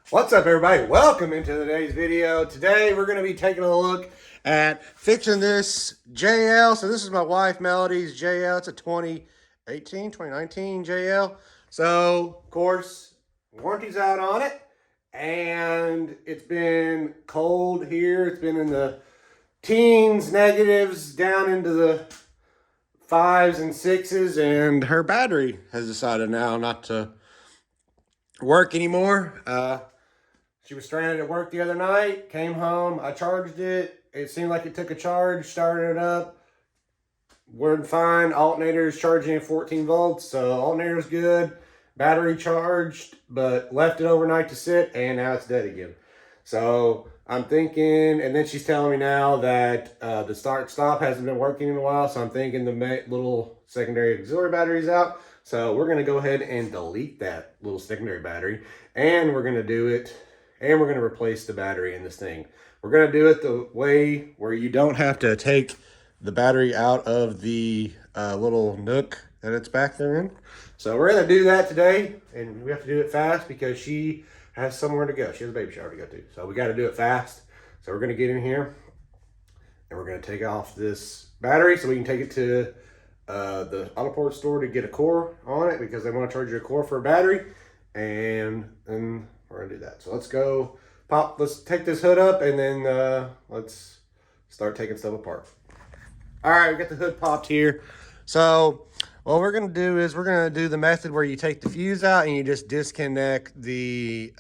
What's up, everybody? Welcome into today's video. Today we're going to be taking a look at fixing this JL. So this is my wife Melody's JL. It's a 2019 JL. So of course warranty's out on it, and it's been cold here. It's been in the teens, negatives, down into the 5s and 6s, and her battery has decided now not to work anymore. She was stranded at work the other night, came home, I charged it. It seemed like it took a charge, started it up, worked fine. Alternator is charging at 14 volts, so alternator's good. Battery charged, but left it overnight to sit, and now it's dead again. So I'm thinking, and then she's telling me now that the start-stop hasn't been working in a while, so I'm thinking the little secondary auxiliary battery's out. So we're going to go ahead and delete that little secondary battery, and we're going to do it. And we're going to replace the battery in this thing. We're going to do it the way where you don't have to take the battery out of the little nook that it's back there in. So we're going to do that today, and we have to do it fast because she has somewhere to go. She has a baby shower to go to. So we got to do it fast. So we're going to get in here, and we're going to take off this battery so we can take it to the Autoport store to get a core on it, because they want to charge you a core for a battery. And then we're gonna do that. So let's go let's take this hood up, and then let's start taking stuff apart. All right, we got the hood popped here. So what we're gonna do is we're gonna do the method where you take the fuse out and you just disconnect the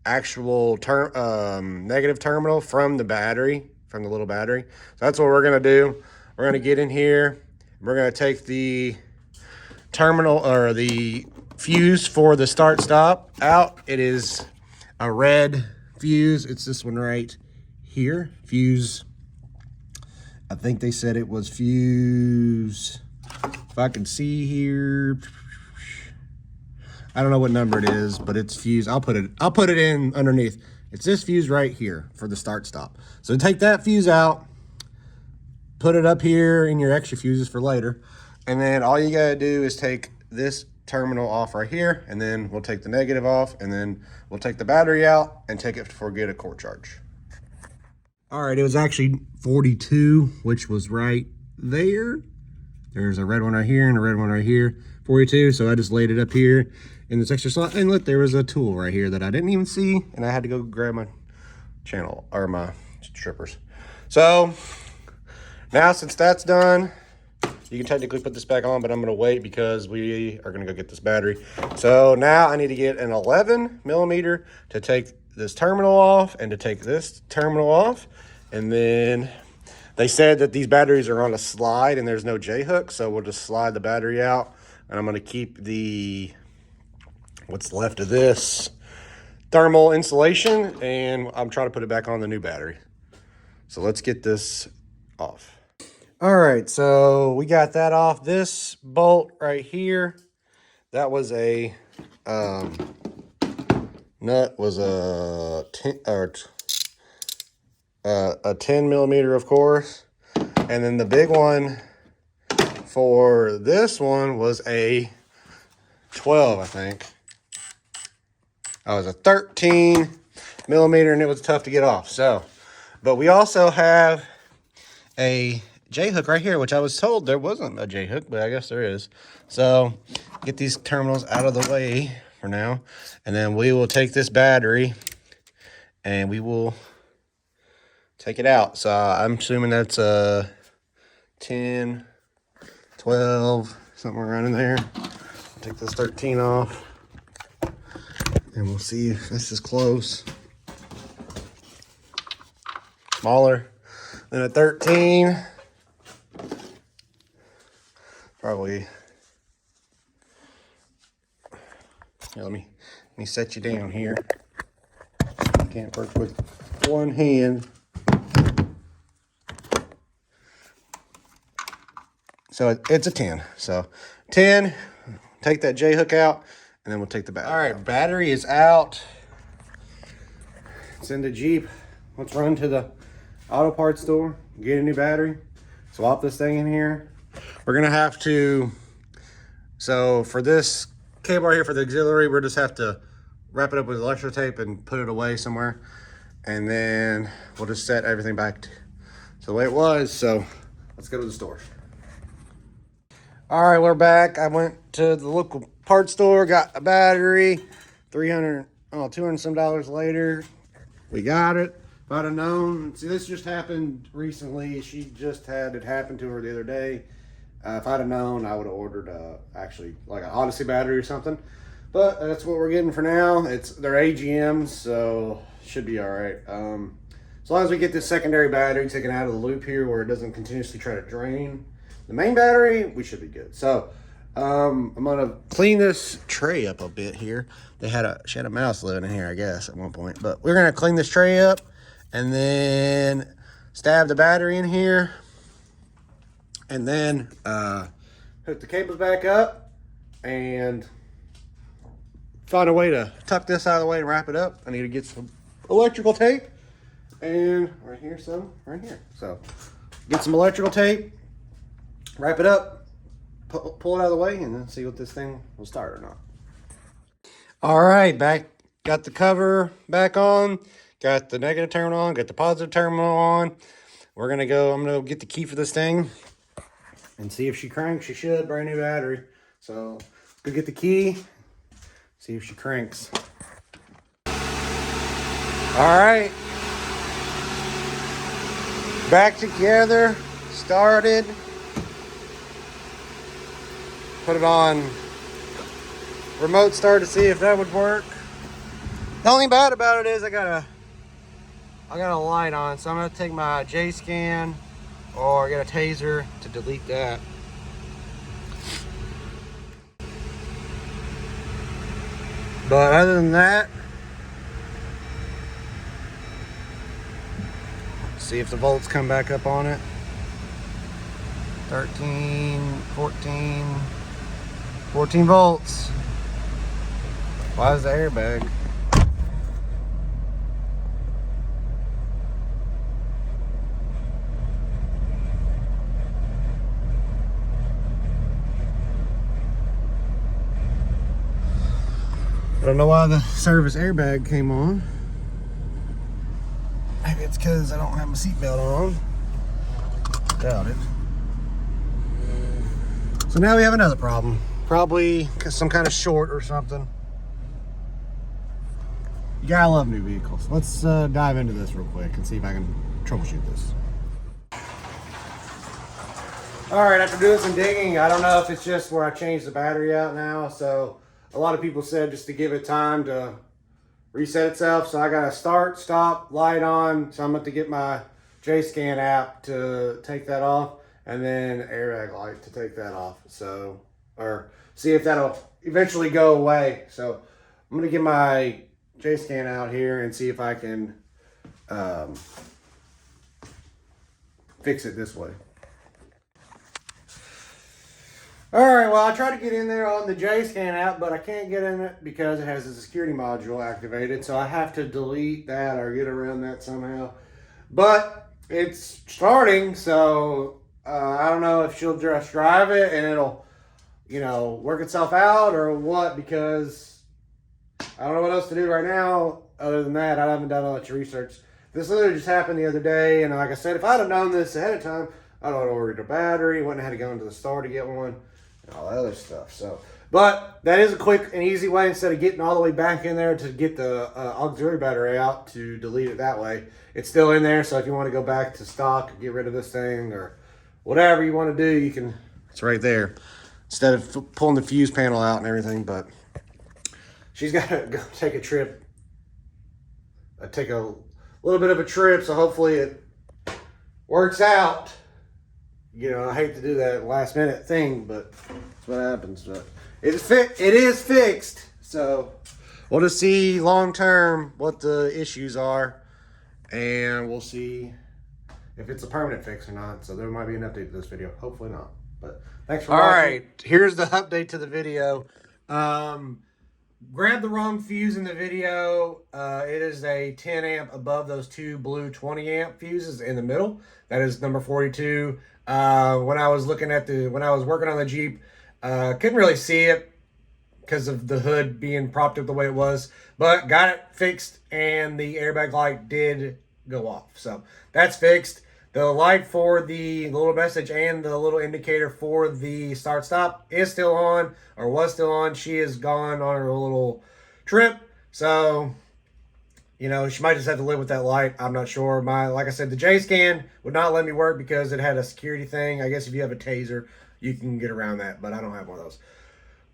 actual negative terminal from the battery, from the little battery. So that's what we're gonna do. We're gonna get in here. We're gonna take the terminal, or the fuse for the start stop, out. It is a red fuse. It's this one right here. Fuse, I think they said it was fuse, if I can see here, I don't know what number it is, but it's fuse. I'll put it in underneath. It's this fuse right here for the start stop. So take that fuse out, put it up here in your extra fuses for later. And then all you gotta do is take this terminal off right here, and then we'll take the negative off, and then we'll take the battery out and take it to get a core charge. All right, it was actually 42, which was right there. There's a red one right here and a red one right here, 42. So I just laid it up here in this extra slot, and look, there was a tool right here that I didn't even see, and I had to go grab my channel, or my strippers. So now, since that's done, you can technically put this back on, but I'm gonna wait because we are gonna go get this battery. So now I need to get an 11 millimeter to take this terminal off and to take this terminal off. And then they said that these batteries are on a slide and there's no J-hook, so we'll just slide the battery out. And I'm gonna keep what's left of this thermal insulation, and I'm trying to put it back on the new battery. So let's get this off. All right, so we got that off. This bolt right here, that was a nut, was a 10 millimeter, of course. And then the big one for this one was a 12, I think. That was a 13 millimeter, and it was tough to get off. So, but we also have a J-hook right here, which I was told there wasn't a J-hook, but I guess there is. So get these terminals out of the way for now, and then we will take this battery and we will take it out. So I'm assuming that's a 10, 12, somewhere around in there. Take this 13 off, and we'll see if this is close. Smaller than a 13. Probably. Here, let me set you down here. Can't work with one hand. So it's a 10. So 10, take that J-hook out, and then we'll take the battery. All right, battery is out. It's in the Jeep. Let's run to the auto parts store, get a new battery, swap this thing in here. We're gonna have to, so for this cable right here for the auxiliary, we'll just have to wrap it up with electrical tape and put it away somewhere. And then we'll just set everything back to the way it was. So let's go to the store. All right, we're back. I went to the local parts store, got a battery, $200 some later. We got it. If I'd have known, see, this just happened recently. She just had it happen to her the other day. If I'd have known, I would have ordered actually like an Odyssey battery or something. But that's what we're getting for now. They're AGMs, so should be all right. As long as we get this secondary battery taken out of the loop here where it doesn't continuously try to drain the main battery, we should be good. So I'm gonna clean this tray up a bit here. She had a mouse living in here, I guess, at one point. But we're gonna clean this tray up and then stab the battery in here. And then hook the cables back up and find a way to tuck this out of the way and wrap it up. I need to get some electrical tape. And right here. So get some electrical tape, wrap it up, pull it out of the way, and then see what this thing will start or not. All right, got the cover back on, got the negative terminal on, got the positive terminal on. I'm gonna go get the key for this thing and see if she cranks. She should. Brand new battery. So let's go get the key, see if she cranks. All right, back together, started. Put it on remote start to see if that would work. The only bad about it is I got a light on, so I'm gonna take my J-Scan or get a taser to delete that. But other than that, see if the volts come back up on it. 13, 14 volts. Why is the airbag? I don't know why the service airbag came on. Maybe it's because I don't have my seatbelt on. Doubt it. So now we have another problem. Probably some kind of short or something. You gotta love new vehicles. Let's dive into this real quick and see if I can troubleshoot this. All right, after doing some digging, I don't know if it's just where I changed the battery out now. So a lot of people said just to give it time to reset itself. So I got a start, stop, light on. So I'm going to get my J-Scan app to take that off, and then airbag light to take that off. So, or see if that'll eventually go away. So I'm going to get my J-Scan out here and see if I can fix it this way. All right, well, I tried to get in there on the J-Scan app, but I can't get in it because it has a security module activated. So I have to delete that or get around that somehow. But it's starting, so I don't know if she'll just drive it and it'll, work itself out or what, because I don't know what else to do right now. Other than that, I haven't done much research. This literally just happened the other day, and like I said, if I'd have known this ahead of time, I'd have ordered a battery, wouldn't have had to go into the store to get one, and all that other stuff. So, but that is a quick and easy way, instead of getting all the way back in there to get the auxiliary battery out, to delete it that way. It's still in there, so if you want to go back to stock and get rid of this thing or whatever you want to do, you can. It's right there, instead of pulling the fuse panel out and everything. But she's got to go take a trip, take a little bit of a trip, so hopefully it works out. I hate to do that last minute thing, but that's what happens. But it is fixed, so we'll just see long term what the issues are, and we'll see if it's a permanent fix or not. So there might be an update to this video. Hopefully not. But thanks for watching. All right, here's the update to the video. Grabbed the wrong fuse in the video. It is a 10 amp above those two blue 20 amp fuses in the middle. That is number 42. When I was working on the Jeep, couldn't really see it. because of the hood being propped up the way it was. But got it fixed, and the airbag light did go off. So that's fixed. The light for the little message and the little indicator for the start stop is still on, or was still on. She is gone on her little trip. So, you know, she might just have to live with that light. I'm not sure. Like I said, the J-Scan would not let me work because it had a security thing. I guess if you have a taser, you can get around that, but I don't have one of those.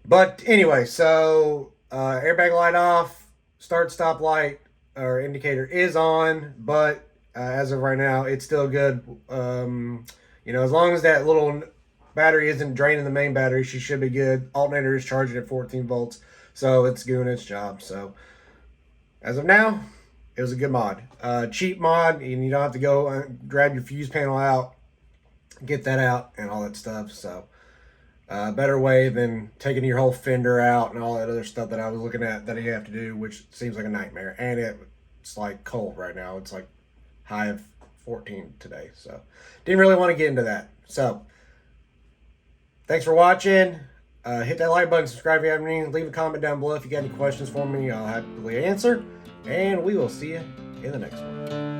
But anyway, so airbag light off, start stop light or indicator is on, but as of right now, it's still good. You know, as long as that little battery isn't draining the main battery, she should be good. Alternator is charging at 14 volts, so it's doing its job. So as of now, it was a good mod. Cheap mod, and you don't have to go grab your fuse panel out, get that out, and all that stuff. So better way than taking your whole fender out and all that other stuff that I was looking at that you have to do, which seems like a nightmare. And it's like cold right now. It's like high of 14 today, so didn't really want to get into that. So thanks for watching. Hit that like button, subscribe if you have any, leave a comment down below if you got any questions for me. I'll happily answer, and we will see you in the next one.